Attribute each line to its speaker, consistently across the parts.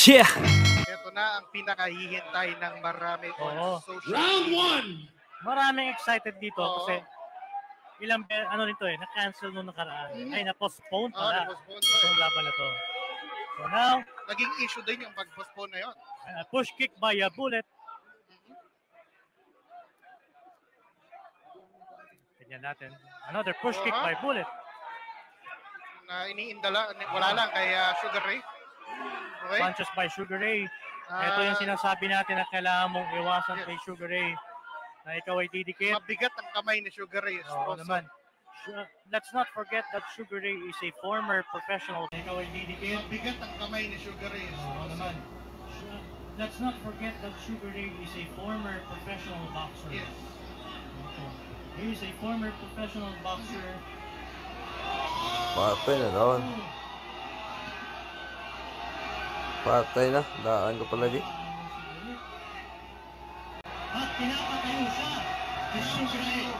Speaker 1: Yeah!
Speaker 2: Ito na ang pinakahihintay ng marami on social
Speaker 3: Round
Speaker 2: media.
Speaker 3: 1!
Speaker 4: Maraming excited dito kasi ilang nito na-cancel nung nakaraan. Ay, na-postpone pala.
Speaker 2: Na-postpone
Speaker 4: Itong laban na to. So now,
Speaker 2: naging issue din yung pag-postpone na yun.
Speaker 4: Push kick by Bullet. Tignan natin. Another push kick by Bullet.
Speaker 2: Na iniindala, wala lang kay Sugar Ray. Okay.
Speaker 4: Punches by Sugar Ray. Ito yung sinasabi natin na kailangan mong iwasan kay Sugar Ray. Na ikaw ay didikit.
Speaker 2: Mabigat ang kamay ni Sugar Ray.
Speaker 4: Oo naman. Let's not forget that Sugar Ray is a former professional. Ikaw ay didikit.
Speaker 2: Mabigat ang kamay ni Sugar Ray.
Speaker 4: Oo naman. Let's not forget that Sugar Ray is a former professional boxer.
Speaker 2: Yes.
Speaker 4: He is a former professional boxer.
Speaker 1: Patay na doon. Patay na. Daan ko pala di.
Speaker 4: At pinapatayo siya.
Speaker 2: Sugar Ray.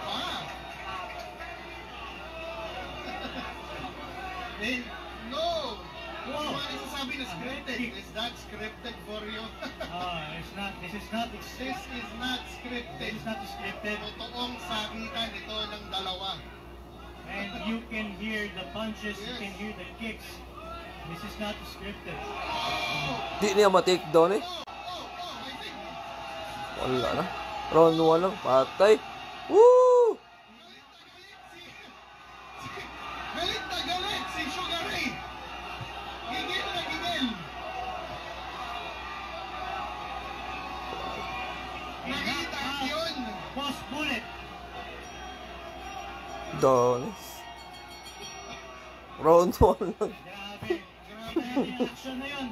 Speaker 2: No! Ano sasabi na scripted? Is that scripted for you?
Speaker 4: It's not. This is not.
Speaker 2: This is not scripted.
Speaker 4: This is not scripted.
Speaker 2: Totoong sakitan ito ng dalawa.
Speaker 4: And you can hear the punches, you can hear the kicks. This is not scripted.
Speaker 1: Di niya ma-take down eh. Wala na. Round 1 lang. Patay. Woo!
Speaker 2: Galit na galit si Sugar Ray. Gigil na gigil. Nakita yun.
Speaker 4: Boss Bullet.
Speaker 1: Down. Round 1 lang.
Speaker 4: Grabe. Grabe yung action na yun.